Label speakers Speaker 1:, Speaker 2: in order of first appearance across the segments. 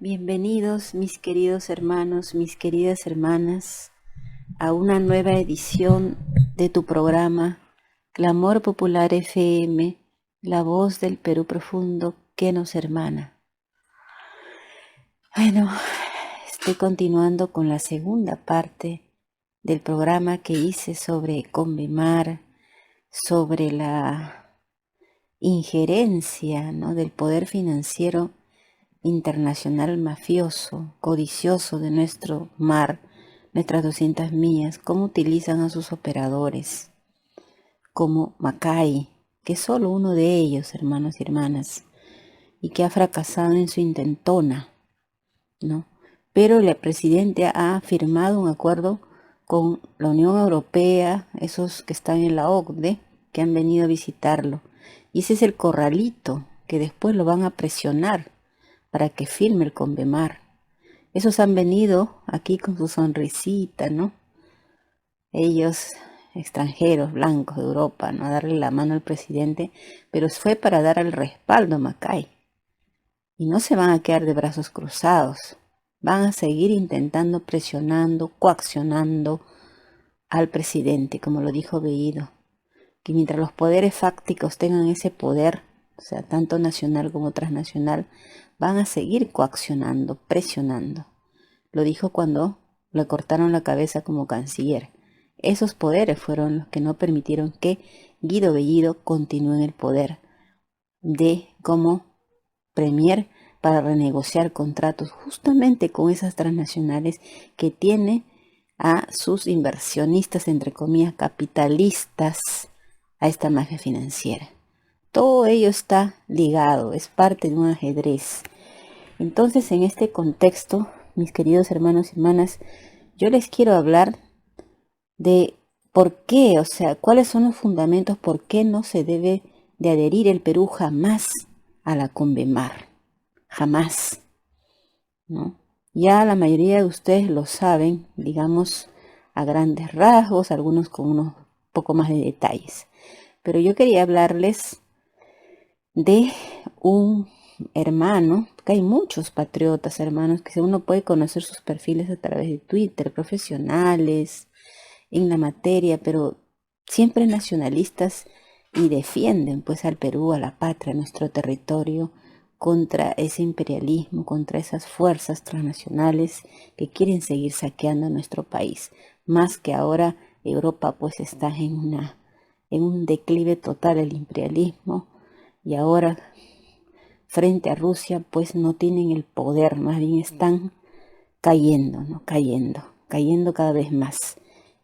Speaker 1: Bienvenidos mis queridos hermanos, mis queridas hermanas, a una nueva edición de tu programa Clamor Popular FM, la voz del Perú profundo que nos hermana. Bueno, estoy continuando con la segunda parte del programa que hice sobre Convemar, sobre la injerencia, ¿no?, del poder financiero internacional mafioso, codicioso de nuestro mar, nuestras 200 millas, cómo utilizan a sus operadores, como Macay, que es solo uno de ellos, hermanos y hermanas, y que ha fracasado en su intentona, ¿no? Pero el presidente ha firmado un acuerdo con la Unión Europea, esos que están en la OCDE, que han venido a visitarlo, y ese es el corralito que después lo van a presionar para que firme el Convemar. Esos han venido aquí con su sonrisita, ¿no? Ellos, extranjeros, blancos de Europa, ¿no?, a darle la mano al presidente, pero fue para dar el respaldo a Macay. Y no se van a quedar de brazos cruzados. Van a seguir intentando, presionando, coaccionando al presidente, como lo dijo Bellido, que mientras los poderes fácticos tengan ese poder, o sea, tanto nacional como transnacional, van a seguir coaccionando, presionando. Lo dijo cuando le cortaron la cabeza como canciller. Esos poderes fueron los que no permitieron que Guido Bellido continúe en el poder como premier para renegociar contratos justamente con esas transnacionales que tiene a sus inversionistas, entre comillas, capitalistas, a esta mafia financiera. Todo ello está ligado, es parte de un ajedrez. Entonces, en este contexto, mis queridos hermanos y hermanas, yo les quiero hablar de por qué, o sea, cuáles son los fundamentos, por qué no se debe de adherir el Perú jamás a la Convemar. Jamás, ¿no? Ya la mayoría de ustedes lo saben, digamos, a grandes rasgos, algunos con unos poco más de detalles. Pero yo quería hablarles de un hermano, que hay muchos patriotas hermanos, que uno puede conocer sus perfiles a través de Twitter, profesionales en la materia, pero siempre nacionalistas y defienden pues al Perú, a la patria, a nuestro territorio, contra ese imperialismo, contra esas fuerzas transnacionales que quieren seguir saqueando nuestro país. Más que ahora Europa pues está en un declive total del imperialismo, y ahora frente a Rusia pues no tienen el poder, más bien están cayendo, ¿no? Cayendo cada vez más.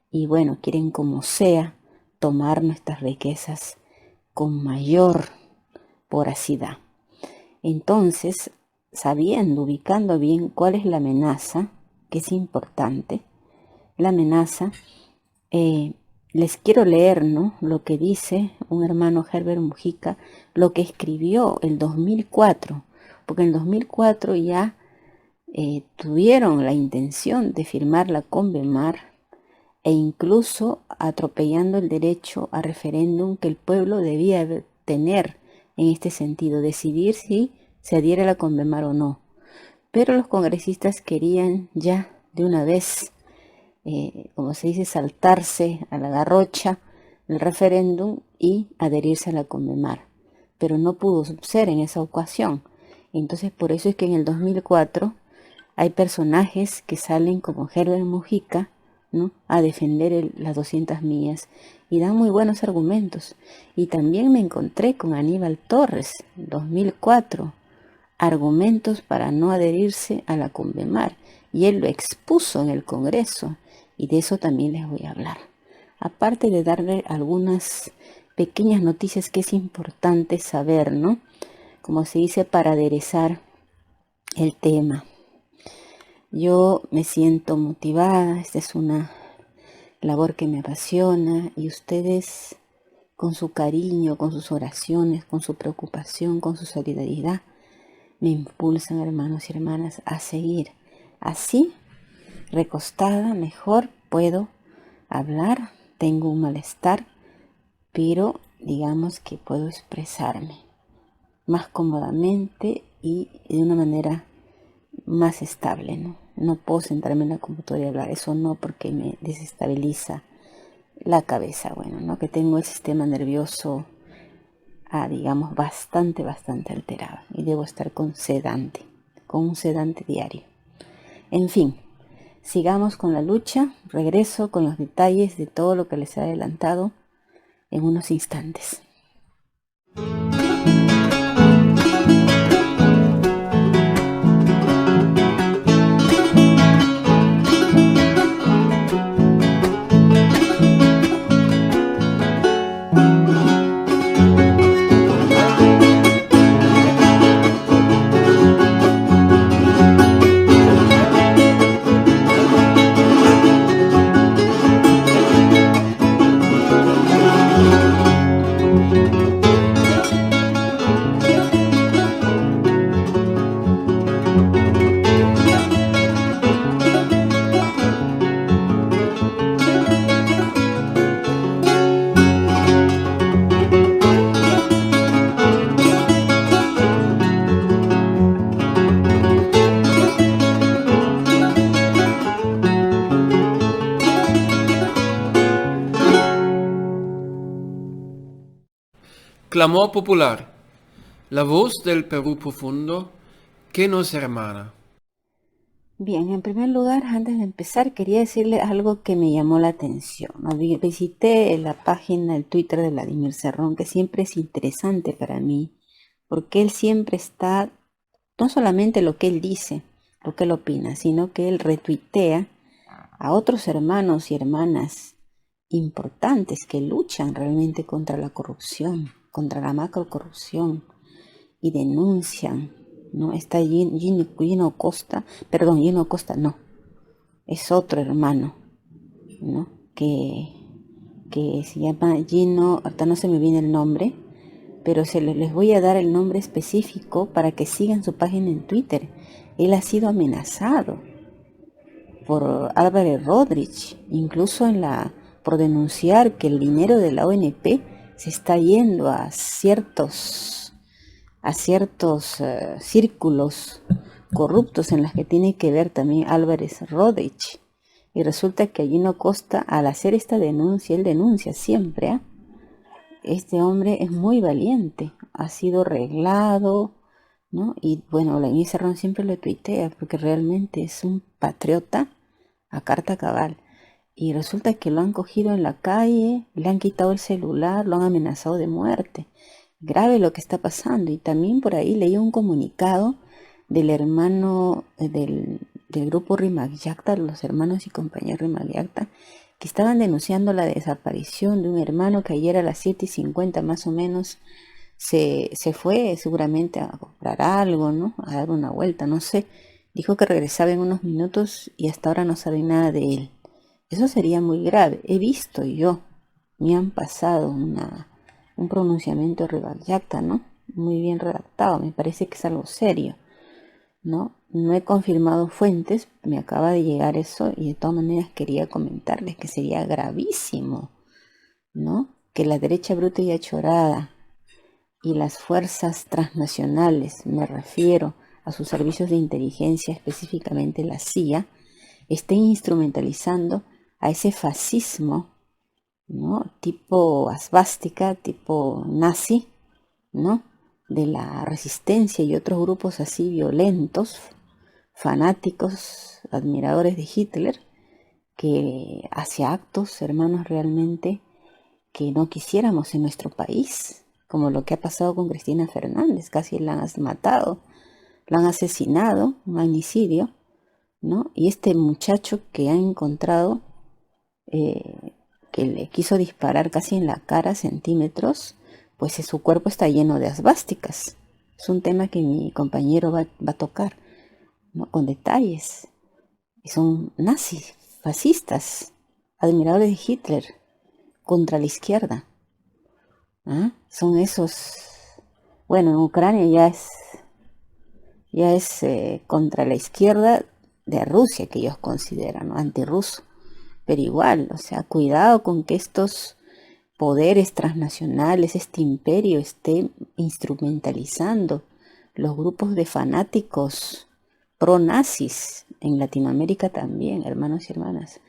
Speaker 1: Y bueno, quieren como sea tomar nuestras riquezas con mayor voracidad. Entonces, sabiendo, ubicando bien cuál es la amenaza, que es importante, la amenaza, les quiero leer, ¿no?, lo que dice un hermano Herbert Mujica, lo que escribió el 2004, porque en el 2004 ya tuvieron la intención de firmar la Convemar e incluso atropellando el derecho a referéndum que el pueblo debía tener en este sentido, decidir si se adhiere a la Convemar o no. Pero los congresistas querían ya de una vez, como se dice, saltarse a la garrocha el referéndum y adherirse a la Convemar, pero no pudo ser en esa ocasión. Entonces por eso es que en el 2004 hay personajes que salen como Herbert Mujica, ¿no?, a defender las 200 millas y dan muy buenos argumentos. Y también me encontré con Aníbal Torres, 2004, argumentos para no adherirse a la Convemar, y él lo expuso en el Congreso, y de eso también les voy a hablar. Aparte de darle algunas pequeñas noticias que es importante saber, ¿no?, como se dice, para aderezar el tema. Yo me siento motivada, esta es una labor que me apasiona, y ustedes con su cariño, con sus oraciones, con su preocupación, con su solidaridad, me impulsan, hermanos y hermanas, a seguir. Así, recostada, mejor puedo hablar, tengo un malestar, pero digamos que puedo expresarme más cómodamente y de una manera más estable, ¿no? No puedo sentarme en la computadora y hablar, eso no, porque me desestabiliza la cabeza, bueno, ¿no? Que tengo el sistema nervioso, digamos, bastante alterado y debo estar con un sedante diario. En fin, sigamos con la lucha, regreso con los detalles de todo lo que les he adelantado en unos instantes.
Speaker 2: Clamor popular, la voz del Perú profundo que nos hermana.
Speaker 1: Bien, en primer lugar, antes de empezar, quería decirle algo que me llamó la atención, ¿no? Visité la página, el Twitter de Vladimir Cerrón, que siempre es interesante para mí, porque él siempre está, no solamente lo que él dice, lo que él opina, sino que él retuitea a otros hermanos y hermanas importantes que luchan realmente contra la corrupción, contra la macrocorrupción, y denuncian, ¿no? Está Gino Costa, no, es otro hermano, ¿no? Que se llama Gino, ahorita no se me viene el nombre, pero les voy a dar el nombre específico para que sigan su página en Twitter. Él ha sido amenazado por Álvarez Rodríguez, incluso por denunciar que el dinero de la ONP se está yendo a ciertos círculos corruptos en los que tiene que ver también Álvarez Rodríguez. Y resulta que Gino Costa, al hacer esta denuncia, él denuncia siempre, ¿eh? Este hombre es muy valiente, ha sido reglado, ¿no? Y bueno, Vladimir Cerrón siempre lo tuitea porque realmente es un patriota a carta cabal. Y resulta que lo han cogido en la calle, le han quitado el celular, lo han amenazado de muerte. Grave lo que está pasando. Y también por ahí leí un comunicado del hermano del grupo Rimac Yacta, los hermanos y compañeros Rimac Yacta, que estaban denunciando la desaparición de un hermano que ayer a las 7:50 más o menos se fue seguramente a comprar algo, ¿no? A dar una vuelta, no sé. Dijo que regresaba en unos minutos y hasta ahora no saben nada de él. Eso sería muy grave. He visto me han pasado un pronunciamiento Rimac Yacta, ¿no? Muy bien redactado, me parece que es algo serio, ¿no? No he confirmado fuentes, me acaba de llegar eso y de todas maneras quería comentarles que sería gravísimo, ¿no? Que la derecha bruta y achorada y las fuerzas transnacionales, me refiero a sus servicios de inteligencia, específicamente la CIA, estén instrumentalizando a ese fascismo, ¿no? Tipo asvástica, tipo nazi, ¿no? De la resistencia y otros grupos así violentos, fanáticos, admiradores de Hitler, que hace actos, hermanos, realmente que no quisiéramos en nuestro país, como lo que ha pasado con Cristina Fernández, casi la han matado, la han asesinado, un magnicidio, ¿no? Y este muchacho que han encontrado, que le quiso disparar casi en la cara centímetros, pues su cuerpo está lleno de asvásticas. Es un tema que mi compañero va a tocar, ¿no? Con detalles. Y son nazis, fascistas, admiradores de Hitler, contra la izquierda. ¿Ah? Son esos. Bueno, en Ucrania ya es contra la izquierda de Rusia, que ellos consideran, ¿no? Antirruso. Pero igual, o sea, cuidado con que estos poderes transnacionales, este imperio esté instrumentalizando los grupos de fanáticos pro-nazis en Latinoamérica también, hermanos y hermanas.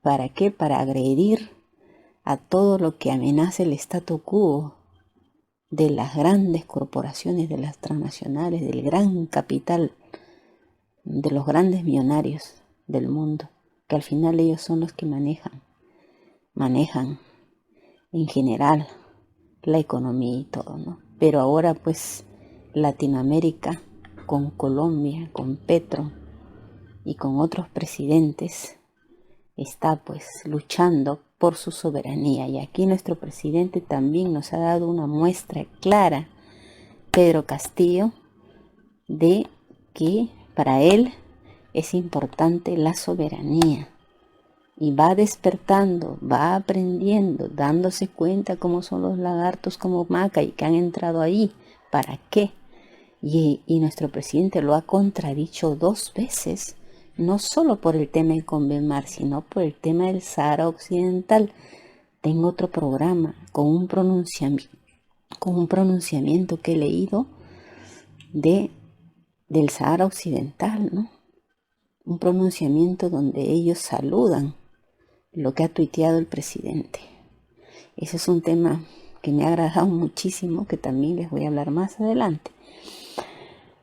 Speaker 1: ¿Para qué? Para agredir a todo lo que amenaza el statu quo de las grandes corporaciones, de las transnacionales, del gran capital, de los grandes millonarios del mundo, que al final ellos son los que manejan en general la economía y todo, ¿no? Pero ahora pues Latinoamérica, con Colombia, con Petro y con otros presidentes, está pues luchando por su soberanía. Y aquí nuestro presidente también nos ha dado una muestra clara, Pedro Castillo, de que para él es importante la soberanía. Y va despertando, va aprendiendo, dándose cuenta cómo son los lagartos como Maca y que han entrado ahí. ¿Para qué? Y nuestro presidente lo ha contradicho 2 veces, no solo por el tema de Convemar, sino por el tema del Sahara Occidental. Tengo otro programa con un pronunciamiento que he leído del Sahara Occidental, ¿no? Un pronunciamiento donde ellos saludan lo que ha tuiteado el presidente. Ese es un tema que me ha agradado muchísimo, que también les voy a hablar más adelante.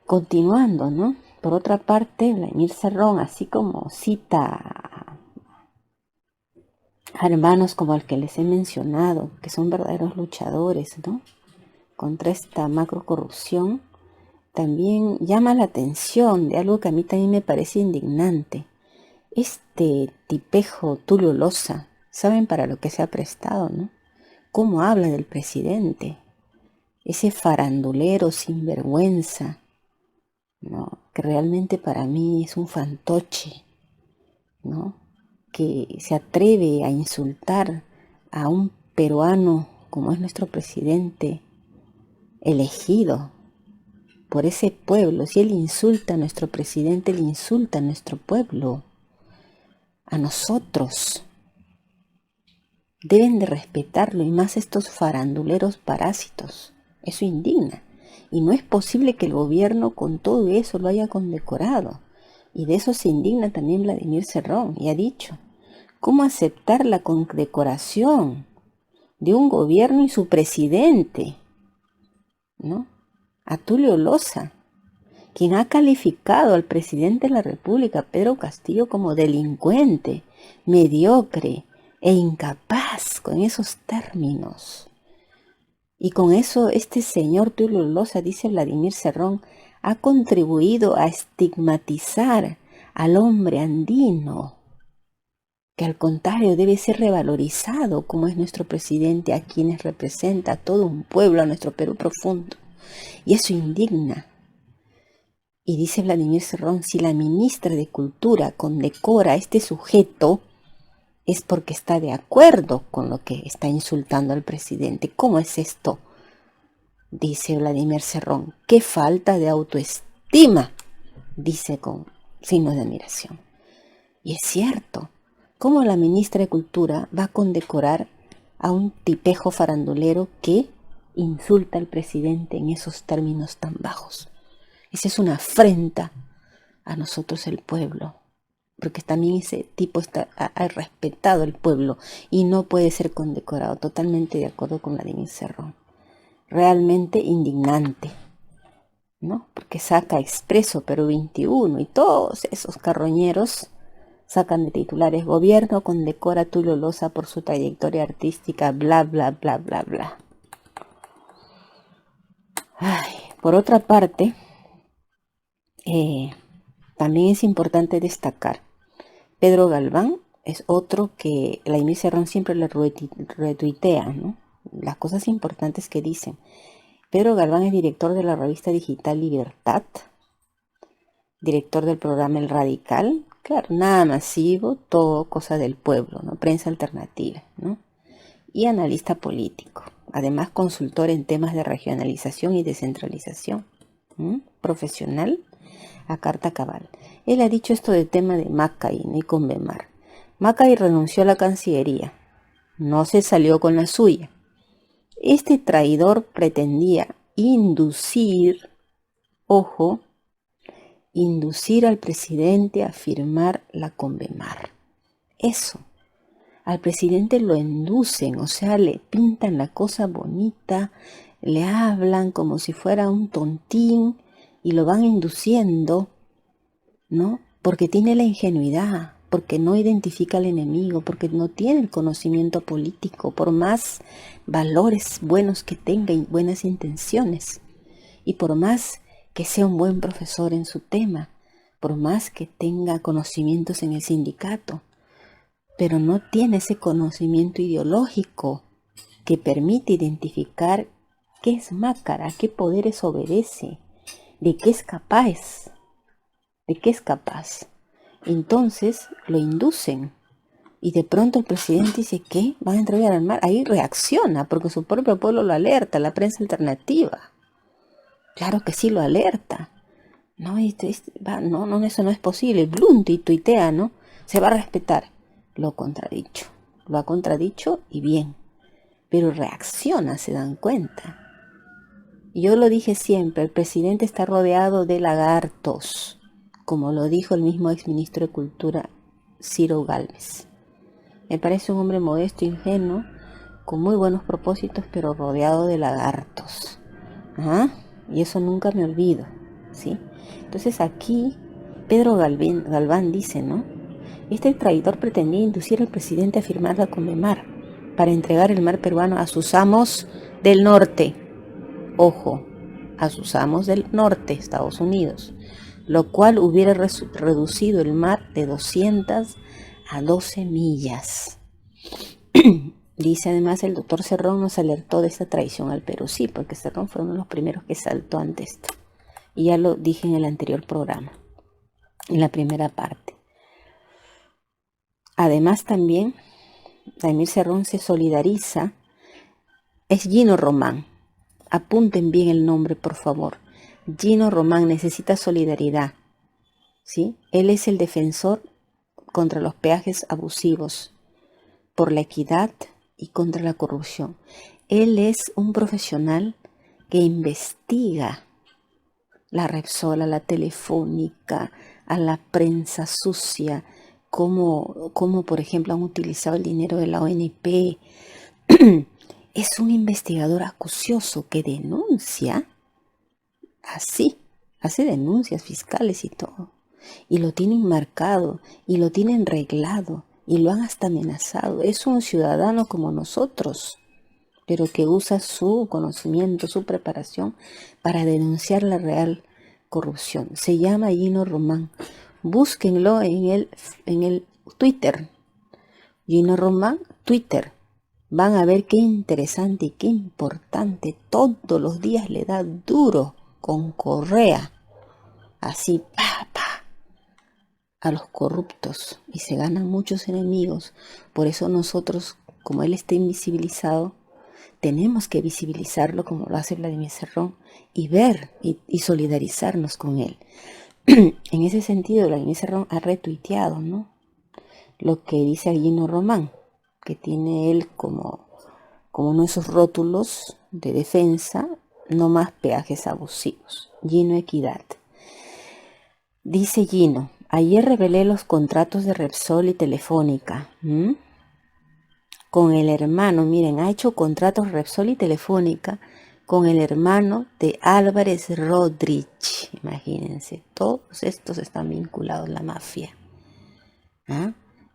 Speaker 1: Continuando, ¿no? Por otra parte, Vladimir Cerrón, así como cita a hermanos como el que les he mencionado, que son verdaderos luchadores, ¿no?, contra esta macrocorrupción, también llama la atención de algo que a mí también me parece indignante. Este tipejo Tulio Loza, ¿saben para lo que se ha prestado, no? ¿Cómo habla del presidente? Ese farandulero sinvergüenza, ¿no?, que realmente para mí es un fantoche, ¿no?, que se atreve a insultar a un peruano como es nuestro presidente elegido por ese pueblo. Si él insulta a nuestro presidente, él insulta a nuestro pueblo, a nosotros. Deben de respetarlo, y más estos faranduleros parásitos. Eso indigna. Y no es posible que el gobierno con todo eso lo haya condecorado. Y de eso se indigna también Vladimir Cerrón, y ha dicho: ¿cómo aceptar la condecoración de un gobierno y su presidente, ¿no?, a Tulio Loza, quien ha calificado al presidente de la República, Pedro Castillo, como delincuente, mediocre e incapaz, con esos términos? Y con eso este señor Tulio Loza, dice Vladimir Cerrón, ha contribuido a estigmatizar al hombre andino, que al contrario debe ser revalorizado como es nuestro presidente, a quienes representa a todo un pueblo, a nuestro Perú profundo. Y eso indigna. Y dice Vladimir Cerrón: si la ministra de Cultura condecora a este sujeto, es porque está de acuerdo con lo que está insultando al presidente. ¿Cómo es esto?, dice Vladimir Cerrón. ¡Qué falta de autoestima!, dice con signos de admiración. Y es cierto. ¿Cómo la ministra de Cultura va a condecorar a un tipejo farandulero que insulta al presidente en esos términos tan bajos? Esa es una afrenta a nosotros, el pueblo, porque también ese tipo ha respetado el pueblo y no puede ser condecorado. Totalmente de acuerdo con Vladimir Cerrón. Realmente indignante, ¿no? Porque saca Expreso Perú 21 y todos esos carroñeros sacan de titulares: gobierno condecora a Tulio Loza por su trayectoria artística, bla, bla, bla, bla, bla. Ay, por otra parte, también es importante destacar, Pedro Galván es otro que Vladimir Cerrón siempre le retuitea, ¿no?, las cosas importantes que dicen. Pedro Galván es director de la revista digital Libertad, director del programa El Radical, claro, nada masivo, todo cosa del pueblo, ¿no?, prensa alternativa, ¿no?, y analista político, además consultor en temas de regionalización y descentralización, profesional a carta cabal. Él ha dicho esto del tema de Macay y Convemar. Macay renunció a la Cancillería, no se salió con la suya. Este traidor pretendía inducir, ojo, inducir al presidente a firmar la Convemar. Eso. Al presidente lo inducen, o sea, le pintan la cosa bonita, le hablan como si fuera un tontín y lo van induciendo, ¿no? Porque tiene la ingenuidad, porque no identifica al enemigo, porque no tiene el conocimiento político, por más valores buenos que tenga y buenas intenciones, y por más que sea un buen profesor en su tema, por más que tenga conocimientos en el sindicato, pero no tiene ese conocimiento ideológico que permite identificar qué es Mácara, a qué poderes obedece, de qué es capaz, de qué es capaz. Entonces lo inducen y de pronto el presidente dice, ¿qué? ¿Van a entregar al mar? Ahí reacciona porque su propio pueblo lo alerta, la prensa alternativa. Claro que sí lo alerta. No, no, eso no es posible. Blunt y tuitea, ¿no? Se va a respetar. Lo contradicho. Lo ha contradicho y bien. Pero reacciona, se dan cuenta. Yo lo dije siempre, el presidente está rodeado de lagartos, como lo dijo el mismo exministro de Cultura, Ciro Gálvez. Me parece un hombre modesto, ingenuo, con muy buenos propósitos, pero rodeado de lagartos. ¿Ah? Y eso nunca me olvido, ¿sí? Entonces aquí Pedro Galván dice, ¿no? Este traidor pretendía inducir al presidente a firmar la Convemar para entregar el mar peruano a sus amos del norte. Ojo, a sus amos del norte, Estados Unidos, lo cual hubiera reducido el mar de 200 a 12 millas. Dice además el doctor Cerrón nos alertó de esta traición al Perú. Sí, porque Cerrón fue uno de los primeros que saltó ante esto. Y ya lo dije en el anterior programa, en la primera parte. Además también, Daimir Cerrón se solidariza. Es Gino Román. Apunten bien el nombre, por favor. Gino Román necesita solidaridad, ¿sí? Él es el defensor contra los peajes abusivos, por la equidad y contra la corrupción. Él es un profesional que investiga la Repsol, a la Telefónica, a la prensa sucia, como por ejemplo han utilizado el dinero de la ONP. Es un investigador acucioso que denuncia así, hace denuncias fiscales y todo. Y lo tienen marcado, y lo tienen reglado, y lo han hasta amenazado. Es un ciudadano como nosotros, pero que usa su conocimiento, su preparación para denunciar la real corrupción. Se llama Gino Román. Búsquenlo en el Twitter. Gino Román, Twitter. Van a ver qué interesante y qué importante. Todos los días le da duro con correa. Así, a los corruptos. Y se ganan muchos enemigos. Por eso nosotros, como él está invisibilizado, tenemos que visibilizarlo como lo hace Vladimir Cerrón y ver y solidarizarnos con él. En ese sentido, Vladimir Cerrón ha retuiteado, ¿no?, lo que dice Gino Román, que tiene él como uno de esos rótulos de defensa: no más peajes abusivos. Gino Equidad. Dice Gino: ayer revelé los contratos de Repsol y Telefónica. Con el hermano, miren, ha hecho contratos Repsol y Telefónica con el hermano de Álvarez Rodríguez. Imagínense, todos estos están vinculados a la mafia.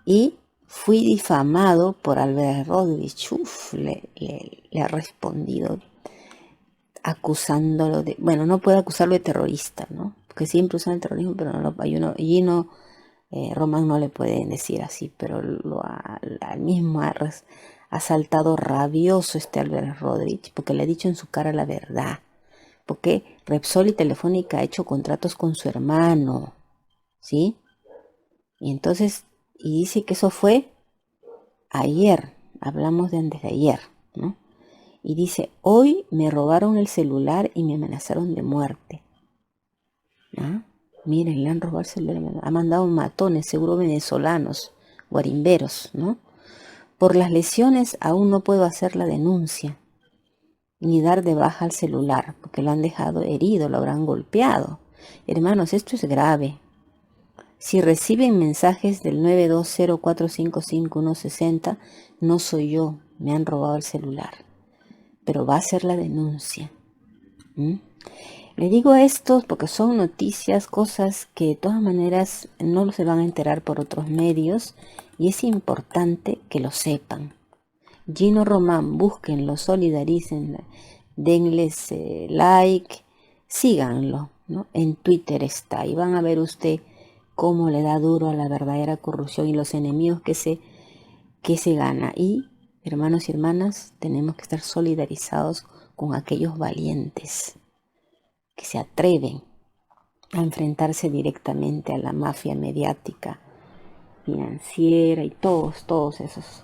Speaker 1: Y fui difamado por Álvarez Rodríguez. Le ha respondido acusándolo de, bueno, no puede acusarlo de terrorista, ¿no? Porque siempre usan el terrorismo, pero no lo Gino Román no le pueden decir así, pero al mismo ha saltado rabioso Álvarez Rodríguez, porque le ha dicho en su cara la verdad. Porque Repsol y Telefónica ha hecho contratos con su hermano, ¿sí? Y entonces, y dice que eso fue ayer, hablamos de antes de ayer, ¿no? Y dice: hoy me robaron el celular y me amenazaron de muerte. Miren, le han robado el celular, ha mandado matones, seguro venezolanos, guarimberos, ¿no? Por las lesiones aún no puedo hacer la denuncia, ni dar de baja al celular, porque lo han dejado herido, lo habrán golpeado. Hermanos, esto es grave. Si reciben mensajes del 920-455-160, no soy yo, me han robado el celular. Pero va a ser la denuncia. Le digo esto porque son noticias, cosas que de todas maneras no se van a enterar por otros medios y es importante que lo sepan. Gino Román, búsquenlo, solidaricen, denles like, síganlo, ¿no? En Twitter está y van a ver usted cómo le da duro a la verdadera corrupción y los enemigos que se gana. Y, hermanos y hermanas, tenemos que estar solidarizados con aquellos valientes que se atreven a enfrentarse directamente a la mafia mediática, financiera y todos esos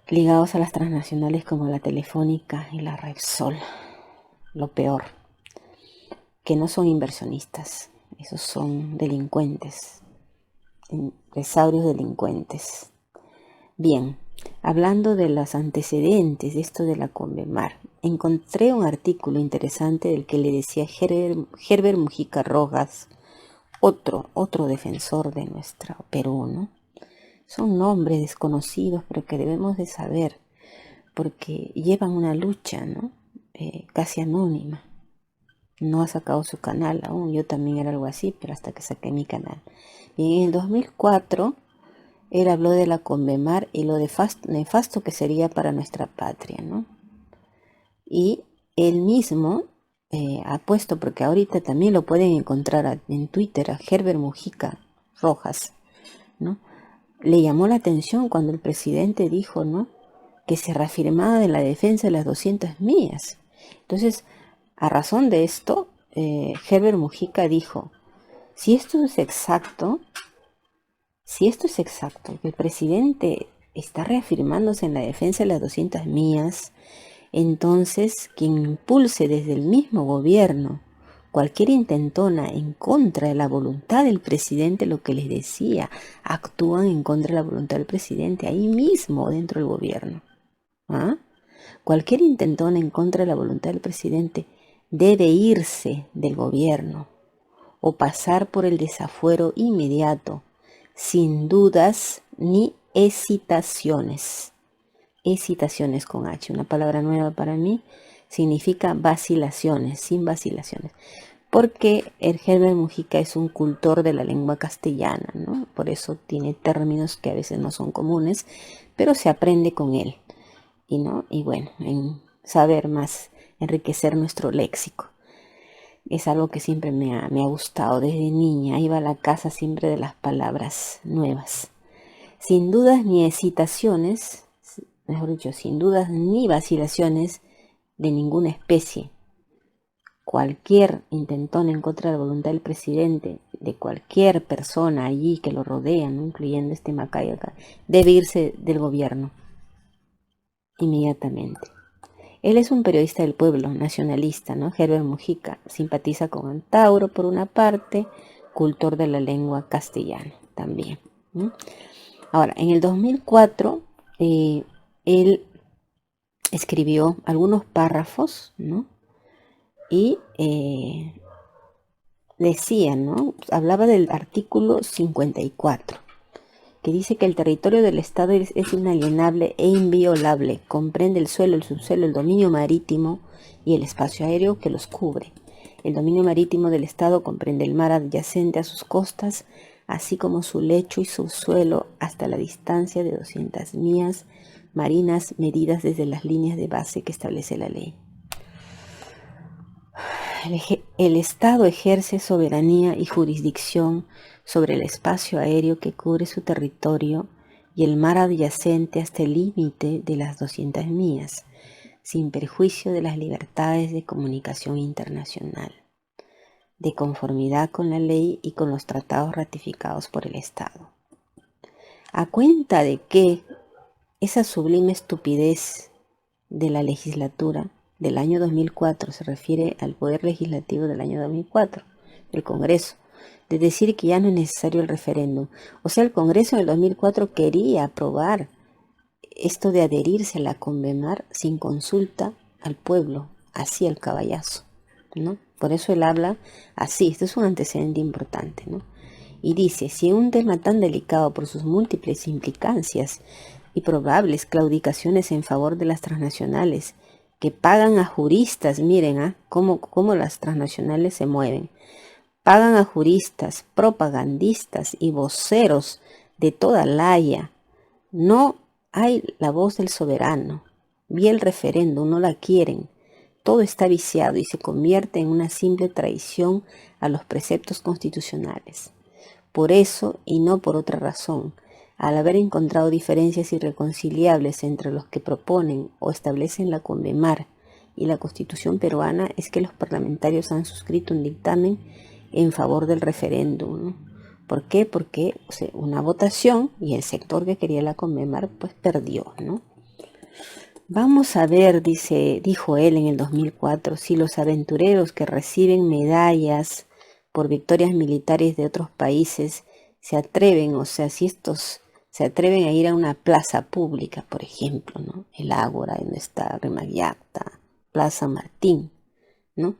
Speaker 1: ligados a las transnacionales como la Telefónica y la Repsol. Lo peor, que no son inversionistas, esos son delincuentes, empresarios delincuentes. Bien, hablando de los antecedentes de esto de la Convemar, encontré un artículo interesante del que le decía Herbert Mujica Rojas, otro defensor de nuestro Perú, ¿no? Son nombres desconocidos, pero que debemos de saber, porque llevan una lucha, ¿no? Casi anónima. No ha sacado su canal aún, yo también era algo así, pero hasta que saqué mi canal. Bien, en el 2004, él habló de la Convemar y lo nefasto que sería para nuestra patria, ¿no? Y él mismo ha puesto, porque ahorita también lo pueden encontrar en Twitter, a Herbert Mujica Rojas, ¿no? Le llamó la atención cuando el presidente dijo, ¿no?, que se reafirmaba en la defensa de las 200 millas. Entonces, a razón de esto, Herbert Mujica dijo, si esto es exacto, que el presidente está reafirmándose en la defensa de las 200 millas, entonces quien impulse desde el mismo gobierno cualquier intentona en contra de la voluntad del presidente, lo que les decía, actúan en contra de la voluntad del presidente ahí mismo dentro del gobierno. Cualquier intentona en contra de la voluntad del presidente debe irse del gobierno o pasar por el desafuero inmediato, sin dudas ni hesitaciones. Hesitaciones con H, una palabra nueva para mí, significa vacilaciones, sin vacilaciones. Porque el Herbert Mujica es un cultor de la lengua castellana, ¿no? Por eso tiene términos que a veces no son comunes, pero se aprende con él. Y bueno, en saber más, enriquecer nuestro léxico. Es algo que siempre me ha gustado desde niña. Iba a la casa siempre de las palabras nuevas. Sin dudas ni hesitaciones, mejor dicho, sin dudas ni vacilaciones de ninguna especie. Cualquier intentón en contra de la voluntad del presidente, de cualquier persona allí que lo rodea, ¿no?, incluyendo este Macay acá, debe irse del gobierno inmediatamente. Él es un periodista del pueblo, nacionalista, ¿no? Herbert Mujica, simpatiza con Antauro por una parte, cultor de la lengua castellana también, ¿no? Ahora, en el 2004, él escribió algunos párrafos, ¿no? Y decía, ¿no?, hablaba del artículo 54, que dice que el territorio del Estado es inalienable e inviolable, comprende el suelo, el subsuelo, el dominio marítimo y el espacio aéreo que los cubre. El dominio marítimo del Estado comprende el mar adyacente a sus costas, así como su lecho y subsuelo hasta la distancia de 200 millas marinas medidas desde las líneas de base que establece la ley. El Estado ejerce soberanía y jurisdicción sobre el espacio aéreo que cubre su territorio y el mar adyacente hasta el límite de las 200 millas, sin perjuicio de las libertades de comunicación internacional, de conformidad con la ley y con los tratados ratificados por el Estado. A cuenta de que esa sublime estupidez de la legislatura del año 2004, se refiere al Poder Legislativo del año 2004, del Congreso, de decir que ya no es necesario el referéndum. O sea, el Congreso en el 2004 quería aprobar esto de adherirse a la Convemar sin consulta al pueblo, así al caballazo, ¿no? Por eso él habla así. Esto es un antecedente importante, ¿no? Y dice, si en un tema tan delicado por sus múltiples implicancias y probables claudicaciones en favor de las transnacionales, que pagan a juristas, miren, cómo las transnacionales se mueven, pagan a juristas, propagandistas y voceros de toda la Haya, no hay la voz del soberano, vi el referéndum, no la quieren, todo está viciado y se convierte en una simple traición a los preceptos constitucionales. Por eso, y no por otra razón, al haber encontrado diferencias irreconciliables entre los que proponen o establecen la Convemar y la Constitución peruana, es que los parlamentarios han suscrito un dictamen en favor del referéndum, ¿no? ¿Por qué? Porque una votación y el sector que quería la Convemar pues perdió, ¿no? Vamos a ver, dijo él en el 2004, si los aventureros que reciben medallas por victorias militares de otros países se atreven, o sea, si estos se atreven a ir a una plaza pública, por ejemplo, ¿no? El Ágora, donde está Remadiacta, Plaza Martín, ¿no?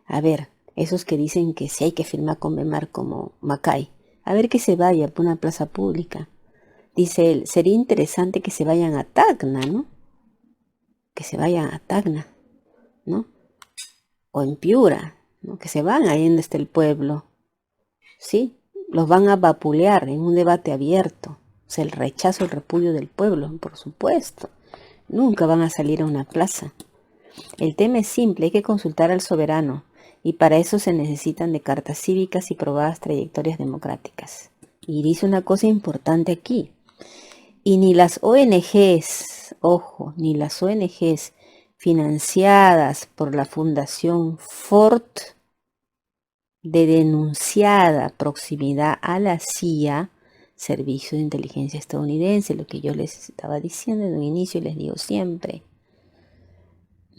Speaker 1: A ver, esos que dicen que si hay que firmar con Convemar como Macay, a ver que se vaya por una plaza pública. Dice él, sería interesante que se vayan a Tacna, ¿no? Que se vayan a Tacna, ¿no? O en Piura, ¿no? Que se van ahí donde está el pueblo, ¿sí? Los van a vapulear en un debate abierto. O sea, el rechazo, el repudio del pueblo, por supuesto. Nunca van a salir a una plaza. El tema es simple, hay que consultar al soberano, y para eso se necesitan de cartas cívicas y probadas trayectorias democráticas. Y dice una cosa importante aquí, y ni las ONGs, ojo, ni las ONGs financiadas por la Fundación Ford de denunciada proximidad a la CIA, Servicio de Inteligencia Estadounidense, lo que yo les estaba diciendo desde un inicio y les digo siempre,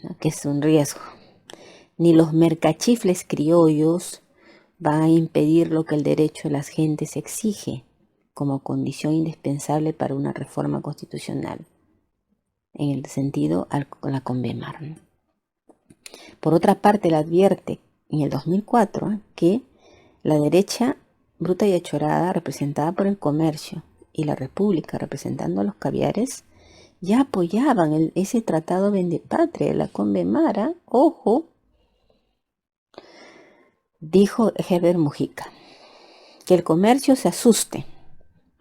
Speaker 1: ¿no? Que es un riesgo. Ni los mercachifles criollos van a impedir lo que el derecho de las gentes exige como condición indispensable para una reforma constitucional, en el sentido con la Convemar, ¿no? Por otra parte, él advierte en el 2004 que la derecha bruta y achorada, representada por el comercio, y la República, representando a los caviares, ya apoyaban ese tratado vendepatria de la Convemar. Ojo, dijo Heber Mujica, que el comercio se asuste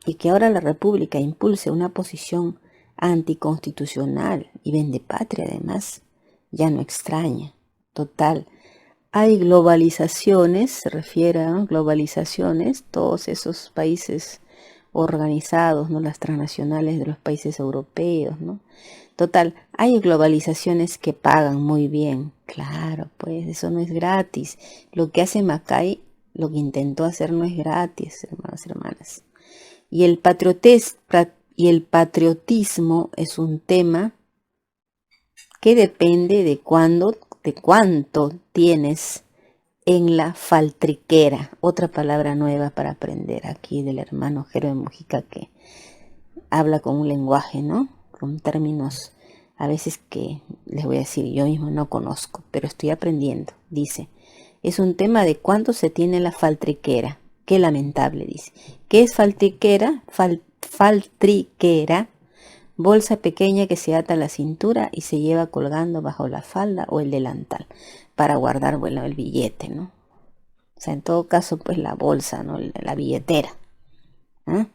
Speaker 1: y que ahora la República impulse una posición anticonstitucional y vendepatria además, ya no extraña. Total, hay globalizaciones, se refiere a globalizaciones, todos esos países organizados, ¿no? Las transnacionales de los países europeos, ¿no? Total, hay globalizaciones que pagan muy bien. Claro, pues eso no es gratis. Lo que hace Macay, lo que intentó hacer no es gratis, hermanos y hermanas. Y el patriotismo es un tema que depende de cuánto tienes en la faltriquera. Otra palabra nueva para aprender aquí del hermano Jero Mujica, que habla con un lenguaje, ¿no? Con términos a veces que les voy a decir yo mismo no conozco, pero estoy aprendiendo. Dice, es un tema de cuánto se tiene en la faltriquera. Qué lamentable, dice. ¿Qué es faltriquera? Faltriquera, bolsa pequeña que se ata a la cintura y se lleva colgando bajo la falda o el delantal para guardar, bueno, el billete, ¿no? O sea, en todo caso, pues la bolsa, ¿no? La billetera, ¿eh?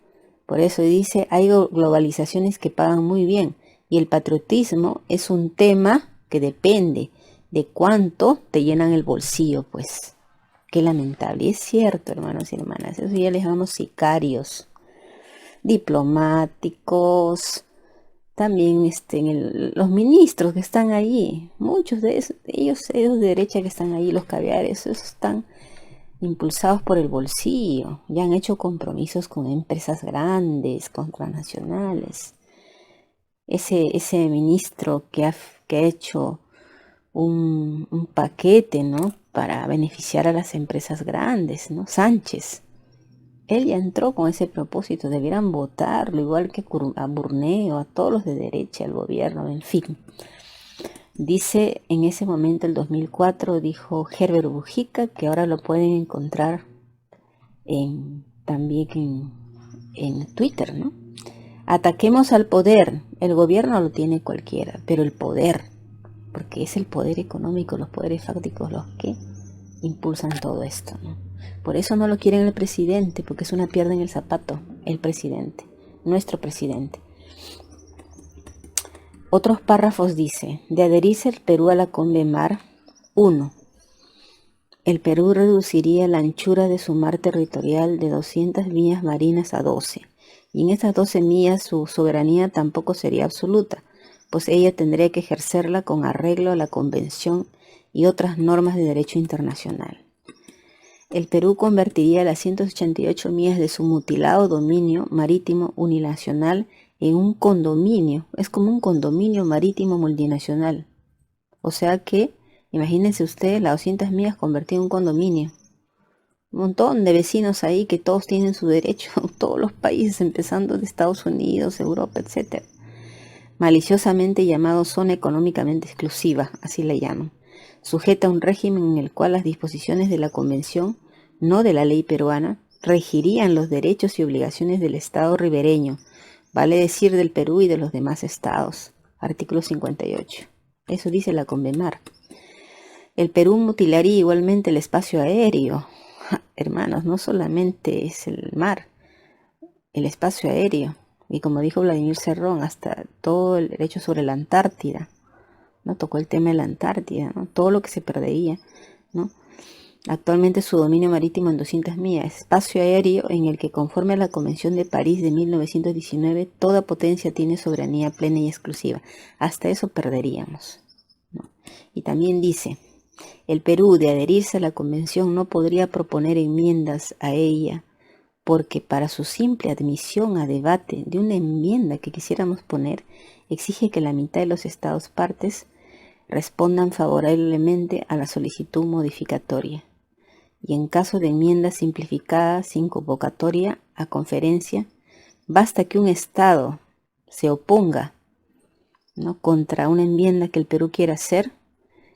Speaker 1: Por eso dice, hay globalizaciones que pagan muy bien y el patriotismo es un tema que depende de cuánto te llenan el bolsillo, pues. Qué lamentable. Y es cierto, hermanos y hermanas, eso ya les llamamos sicarios, diplomáticos, también los ministros que están allí, muchos de ellos de derecha que están allí, los caviares, esos están impulsados por el bolsillo, ya han hecho compromisos con empresas grandes, con transnacionales. Ese ministro que ha hecho un paquete, ¿no? Para beneficiar a las empresas grandes, ¿no? Sánchez. Él ya entró con ese propósito, debieran votarlo, igual que a Burneo, a todos los de derecha, al gobierno, en fin. Dice en ese momento, el 2004, dijo Herbert Mujica, que ahora lo pueden encontrar también en Twitter, ¿no? Ataquemos al poder. El gobierno lo tiene cualquiera, pero el poder, porque es el poder económico, los poderes fácticos los que impulsan todo esto, ¿no? Por eso no lo quieren el presidente, porque es una piedra en el zapato, el presidente, nuestro presidente. Otros párrafos dice, de adherirse el Perú a la Convemar, 1. El Perú reduciría la anchura de su mar territorial de 200 millas marinas a 12, y en estas 12 millas su soberanía tampoco sería absoluta, pues ella tendría que ejercerla con arreglo a la Convención y otras normas de derecho internacional. El Perú convertiría las 188 millas de su mutilado dominio marítimo uninacional en un condominio, es como un condominio marítimo multinacional. O sea que, imagínense ustedes, las 200 millas convertidas en un condominio. Un montón de vecinos ahí que todos tienen su derecho, todos los países, empezando de Estados Unidos, Europa, etc. Maliciosamente llamado zona económicamente exclusiva, así le llaman, sujeta a un régimen en el cual las disposiciones de la Convención, no de la ley peruana, regirían los derechos y obligaciones del Estado ribereño, vale decir del Perú y de los demás estados. Artículo 58. Eso dice la Convemar. El Perú mutilaría igualmente el espacio aéreo. Hermanos, no solamente es el mar, el espacio aéreo. Y como dijo Vladimir Cerrón, hasta todo el derecho sobre la Antártida, ¿no? Tocó el tema de la Antártida, ¿no? Todo lo que se perdería, ¿no? Actualmente su dominio marítimo en 200 millas, espacio aéreo en el que, conforme a la Convención de París de 1919, toda potencia tiene soberanía plena y exclusiva. Hasta eso perderíamos, ¿no? Y también dice, el Perú, de adherirse a la Convención, no podría proponer enmiendas a ella, porque para su simple admisión a debate de una enmienda que quisiéramos poner, exige que la mitad de los estados partes respondan favorablemente a la solicitud modificatoria. Y en caso de enmienda simplificada sin convocatoria a conferencia, basta que un estado se oponga, ¿no?, contra una enmienda que el Perú quiera hacer,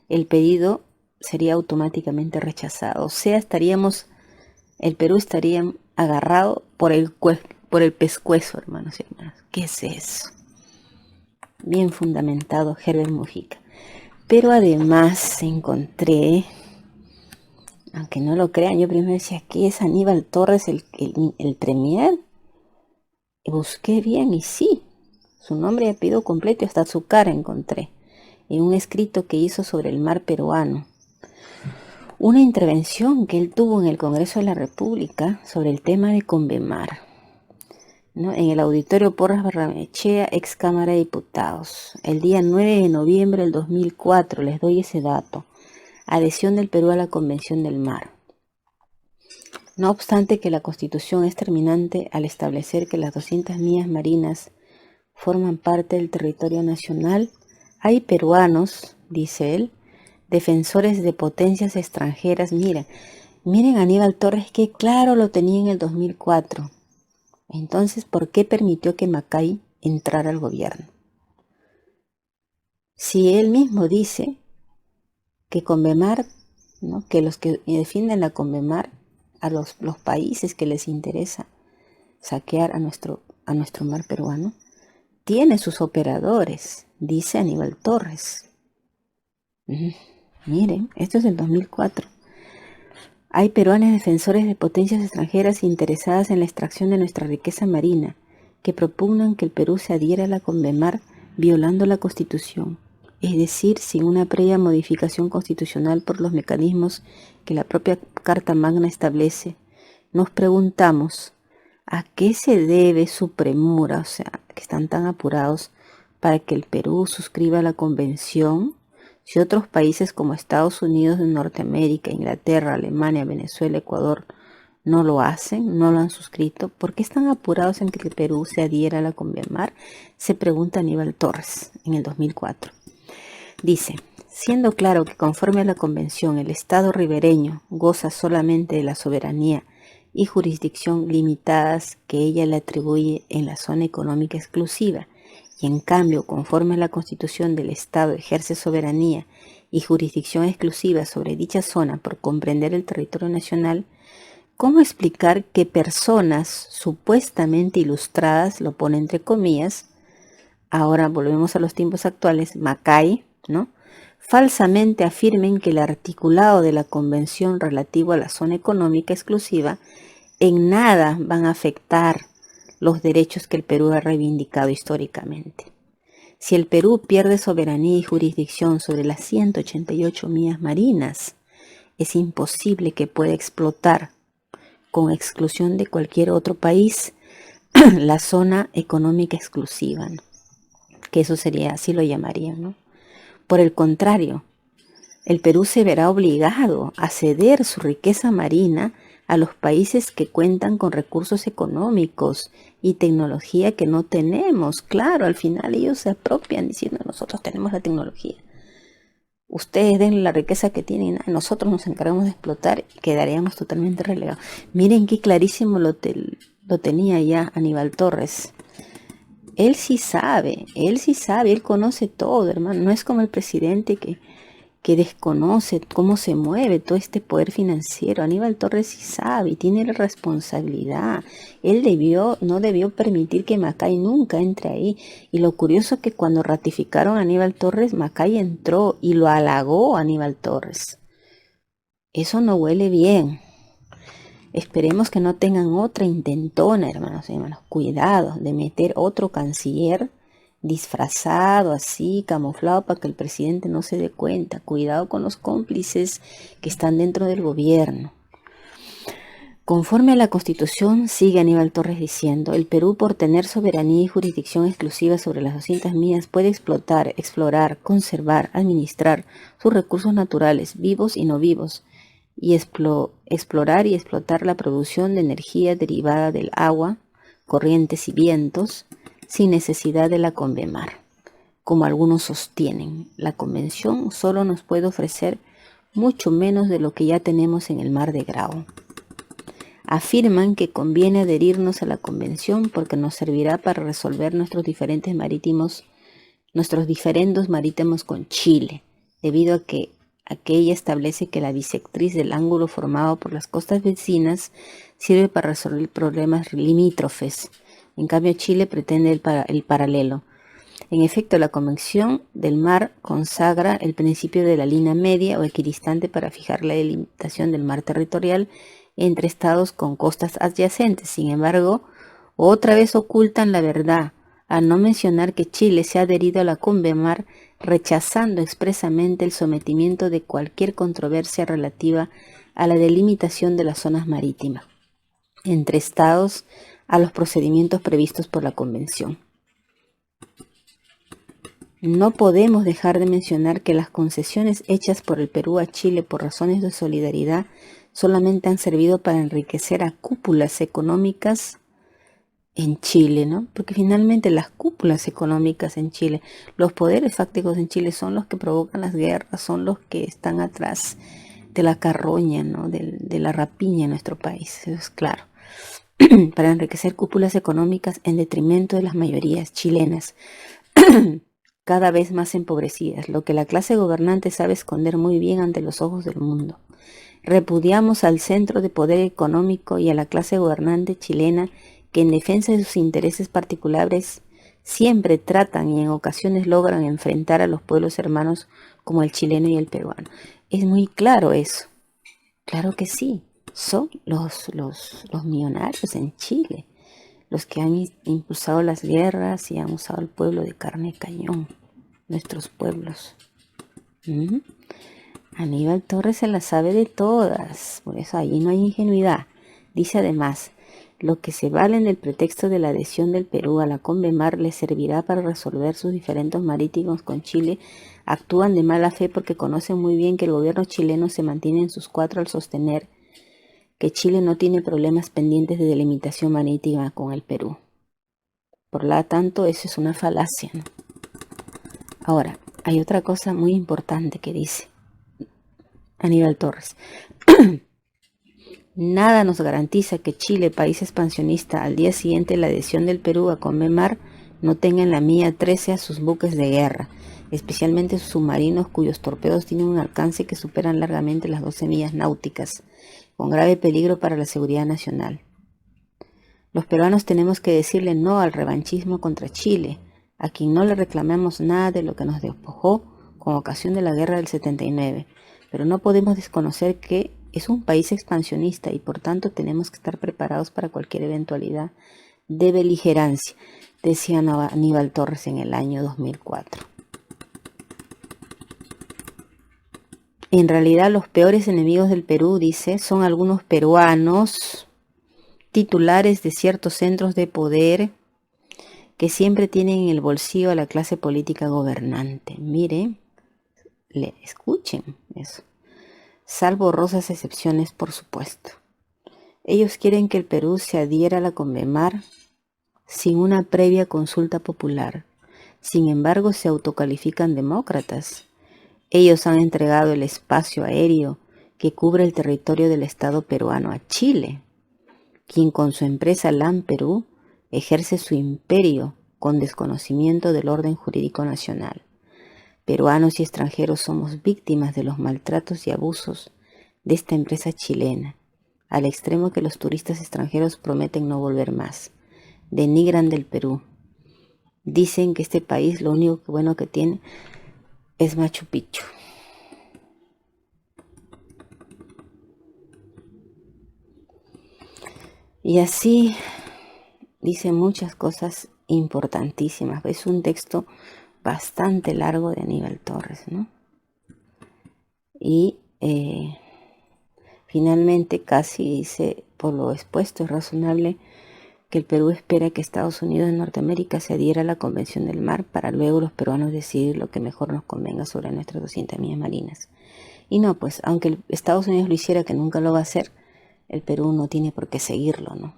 Speaker 1: el pedido sería automáticamente rechazado. O sea, el Perú estaría agarrado por el pescuezo, hermanos y hermanas. ¿Qué es eso? Bien fundamentado, Herbert Mujica. Pero además encontré, aunque no lo crean, yo primero decía, ¿qué es Aníbal Torres, el premier? Y busqué bien y sí, su nombre y apellido completo, hasta su cara encontré, en un escrito que hizo sobre el mar peruano. Una intervención que él tuvo en el Congreso de la República sobre el tema de Convemar, ¿no?, en el Auditorio Porras Barrenechea, ex Cámara de Diputados, el día 9 de noviembre del 2004, les doy ese dato. Adhesión del Perú a la Convención del Mar. No obstante que la Constitución es terminante al establecer que las 200 millas marinas forman parte del territorio nacional, hay peruanos, dice él, defensores de potencias extranjeras. Miren Aníbal Torres, que claro lo tenía en el 2004. Entonces, ¿por qué permitió que Macay entrara al gobierno? Si él mismo dice que Convemar, ¿no?, que los que defienden la Convemar, a los países que les interesa saquear a nuestro mar peruano, tiene sus operadores, dice Aníbal Torres. Miren, esto es del 2004. Hay peruanos defensores de potencias extranjeras interesadas en la extracción de nuestra riqueza marina, que propugnan que el Perú se adhiera a la Convemar violando la Constitución, es decir, sin una previa modificación constitucional por los mecanismos que la propia Carta Magna establece. Nos preguntamos, ¿a qué se debe su premura? O sea, que están tan apurados para que el Perú suscriba la Convención, si otros países como Estados Unidos de Norteamérica, Inglaterra, Alemania, Venezuela, Ecuador no lo hacen, no lo han suscrito. ¿Por qué están apurados en que el Perú se adhiera a la Convemar? Se pregunta Aníbal Torres en el 2004. Dice, siendo claro que conforme a la Convención el Estado ribereño goza solamente de la soberanía y jurisdicción limitadas que ella le atribuye en la zona económica exclusiva y en cambio, conforme a la Constitución del Estado, ejerce soberanía y jurisdicción exclusiva sobre dicha zona por comprender el territorio nacional, ¿cómo explicar que personas supuestamente ilustradas, lo pone entre comillas, ahora volvemos a los tiempos actuales, Macay, ¿no?, falsamente afirmen que el articulado de la Convención relativo a la zona económica exclusiva en nada van a afectar los derechos que el Perú ha reivindicado históricamente? Si el Perú pierde soberanía y jurisdicción sobre las 188 millas marinas, es imposible que pueda explotar, con exclusión de cualquier otro país, la zona económica exclusiva, ¿no?, que eso sería, así lo llamarían, ¿no? Por el contrario, el Perú se verá obligado a ceder su riqueza marina a los países que cuentan con recursos económicos y tecnología que no tenemos. Claro, al final ellos se apropian diciendo: nosotros tenemos la tecnología, ustedes den la riqueza que tienen, nosotros nos encargamos de explotar y quedaríamos totalmente relegados. Miren qué clarísimo lo tenía ya Aníbal Torres. Él sí sabe, él conoce todo, hermano. No es como el presidente que desconoce cómo se mueve todo este poder financiero. Aníbal Torres sí sabe y tiene la responsabilidad. Él no debió permitir que Macay nunca entre ahí. Y lo curioso es que cuando ratificaron a Aníbal Torres, Macay entró y lo halagó a Aníbal Torres. Eso no huele bien. Esperemos que no tengan otra intentona, hermanos y hermanas. Cuidado de meter otro canciller disfrazado así, camuflado, para que el presidente no se dé cuenta. Cuidado con los cómplices que están dentro del gobierno. Conforme a la Constitución, sigue Aníbal Torres diciendo: el Perú, por tener soberanía y jurisdicción exclusiva sobre las 200 millas, puede explotar, explorar, conservar, administrar sus recursos naturales, vivos y no vivos, y explorar y explotar la producción de energía derivada del agua, corrientes y vientos, sin necesidad de la Convemar. Como algunos sostienen, la Convención solo nos puede ofrecer mucho menos de lo que ya tenemos en el Mar de Grao. Afirman que conviene adherirnos a la Convención porque nos servirá para resolver nuestros diferendos marítimos con Chile, debido a que ella establece que la bisectriz del ángulo formado por las costas vecinas sirve para resolver problemas limítrofes. En cambio, Chile pretende el paralelo. En efecto, la Convención del Mar consagra el principio de la línea media o equidistante para fijar la delimitación del mar territorial entre estados con costas adyacentes. Sin embargo, otra vez ocultan la verdad al no mencionar que Chile se ha adherido a la Convemar, rechazando expresamente el sometimiento de cualquier controversia relativa a la delimitación de las zonas marítimas entre estados a los procedimientos previstos por la Convención. No podemos dejar de mencionar que las concesiones hechas por el Perú a Chile por razones de solidaridad solamente han servido para enriquecer a cúpulas económicas en Chile, ¿no? Porque finalmente las cúpulas económicas en Chile, los poderes fácticos en Chile son los que provocan las guerras, son los que están atrás de la carroña, ¿no?, de la rapiña en nuestro país, eso es claro. Para enriquecer cúpulas económicas en detrimento de las mayorías chilenas, cada vez más empobrecidas, lo que la clase gobernante sabe esconder muy bien ante los ojos del mundo. Repudiamos al centro de poder económico y a la clase gobernante chilena que en defensa de sus intereses particulares siempre tratan y en ocasiones logran enfrentar a los pueblos hermanos como el chileno y el peruano. Es muy claro eso. Claro que sí. Son los millonarios en Chile los que han impulsado las guerras y han usado al pueblo de carne de cañón, nuestros pueblos. Aníbal Torres se las sabe de todas, por eso ahí no hay ingenuidad. Dice además: lo que se valen del pretexto de la adhesión del Perú a la Convemar les servirá para resolver sus diferendos marítimos con Chile. Actúan de mala fe porque conocen muy bien que el gobierno chileno se mantiene en sus cuatro al sostener que Chile no tiene problemas pendientes de delimitación marítima con el Perú. Por lo tanto, eso es una falacia, ¿no? Ahora, hay otra cosa muy importante que dice Aníbal Torres. Nada nos garantiza que Chile, país expansionista, al día siguiente de la adhesión del Perú a Convemar, no tenga en la mía 13 a sus buques de guerra, especialmente sus submarinos cuyos torpedos tienen un alcance que superan largamente las 12 millas náuticas, con grave peligro para la seguridad nacional. Los peruanos tenemos que decirle no al revanchismo contra Chile, a quien no le reclamamos nada de lo que nos despojó con ocasión de la guerra del 79, pero no podemos desconocer que es un país expansionista y por tanto tenemos que estar preparados para cualquier eventualidad de beligerancia, decía Aníbal Torres en el año 2004. En realidad los peores enemigos del Perú, dice, son algunos peruanos titulares de ciertos centros de poder que siempre tienen en el bolsillo a la clase política gobernante. Miren, escuchen eso. Salvo honrosas excepciones, por supuesto. Ellos quieren que el Perú se adhiera a la Convemar sin una previa consulta popular. Sin embargo, se autocalifican demócratas. Ellos han entregado el espacio aéreo que cubre el territorio del Estado peruano a Chile, quien con su empresa LAN Perú ejerce su imperio con desconocimiento del orden jurídico nacional. Peruanos y extranjeros somos víctimas de los maltratos y abusos de esta empresa chilena, al extremo que los turistas extranjeros prometen no volver más. Denigran del Perú. Dicen que este país lo único bueno que tiene es Machu Picchu. Y así dice muchas cosas importantísimas. Es un texto bastante largo de Aníbal Torres, ¿no? Y finalmente casi dice, por lo expuesto es razonable que el Perú espera que Estados Unidos de Norteamérica se adhiera a la Convención del Mar para luego los peruanos decidir lo que mejor nos convenga sobre nuestras 200 millas marinas. Y no, pues aunque Estados Unidos lo hiciera, que nunca lo va a hacer, el Perú no tiene por qué seguirlo, ¿no?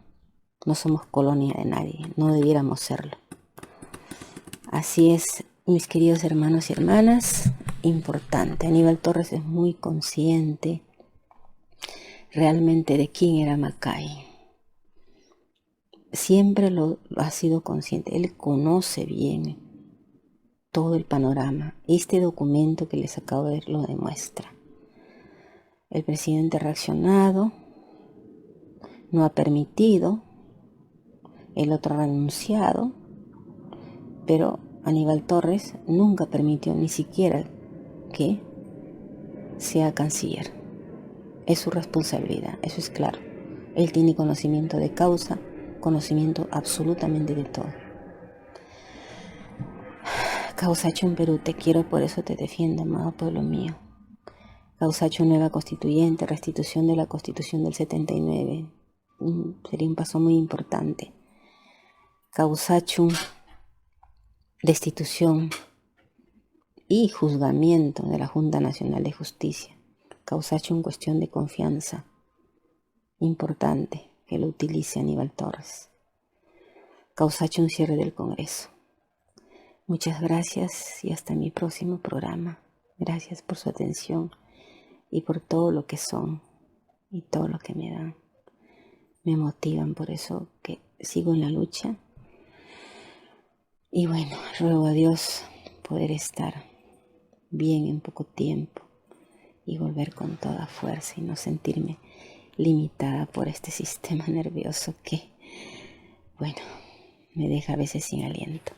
Speaker 1: No somos colonia de nadie, no debiéramos serlo. Así es, mis queridos hermanos y hermanas, importante. Aníbal Torres es muy consciente realmente de quién era Macay. Siempre lo ha sido consciente. Él conoce bien todo el panorama. Este documento que les acabo de ver lo demuestra. El presidente ha reaccionado, no ha permitido, el otro ha renunciado, pero Aníbal Torres nunca permitió ni siquiera que sea canciller. Es su responsabilidad, eso es claro. Él tiene conocimiento de causa, conocimiento absolutamente de todo. Causacho en Perú, te quiero, por eso te defiendo, amado pueblo mío. Causacho nueva constituyente, restitución de la Constitución del 79. Sería un paso muy importante. Causacho, destitución y juzgamiento de la Junta Nacional de Justicia. Causacho en cuestión de confianza. Importante que lo utilice Aníbal Torres. Causacho un cierre del Congreso. Muchas gracias y hasta mi próximo programa. Gracias por su atención y por todo lo que son y todo lo que me dan. Me motivan, por eso que sigo en la lucha. Y bueno, ruego a Dios poder estar bien en poco tiempo y volver con toda fuerza y no sentirme limitada por este sistema nervioso que, bueno, me deja a veces sin aliento.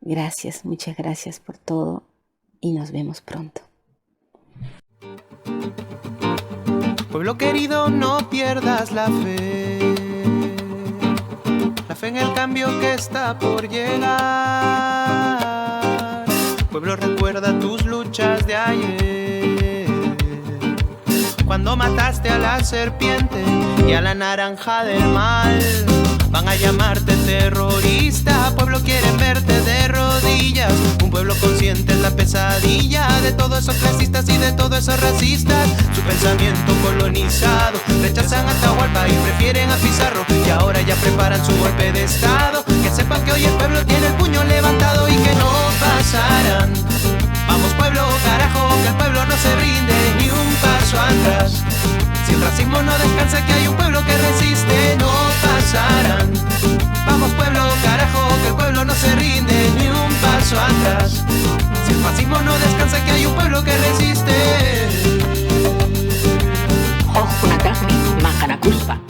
Speaker 1: Gracias, muchas gracias por todo y nos vemos pronto.
Speaker 3: Pueblo querido, no pierdas la fe en el cambio que está por llegar. Pueblo, recuerda tus luchas de ayer, cuando mataste a la serpiente y a la naranja del mal. Van a llamarte terrorista, pueblo, quieren verte de rodillas. Un pueblo consciente es la pesadilla de todos esos clasistas y de todos esos racistas. Su pensamiento colonizado, rechazan a Atahualpa y prefieren a Pizarro, y ahora ya preparan su golpe de estado. Que sepan que hoy el pueblo tiene el puño levantado y que no pasarán. Vamos pueblo, carajo, que el pueblo no se rinde ni un paso atrás. Si el racismo no descansa, que hay un pueblo que resiste, no pasarán. Vamos pueblo, carajo, que el pueblo no se paso atrás. Si el fascismo no descansa, que hay un pueblo que resiste.
Speaker 4: Hoh, una tasmi, Macanakuspa.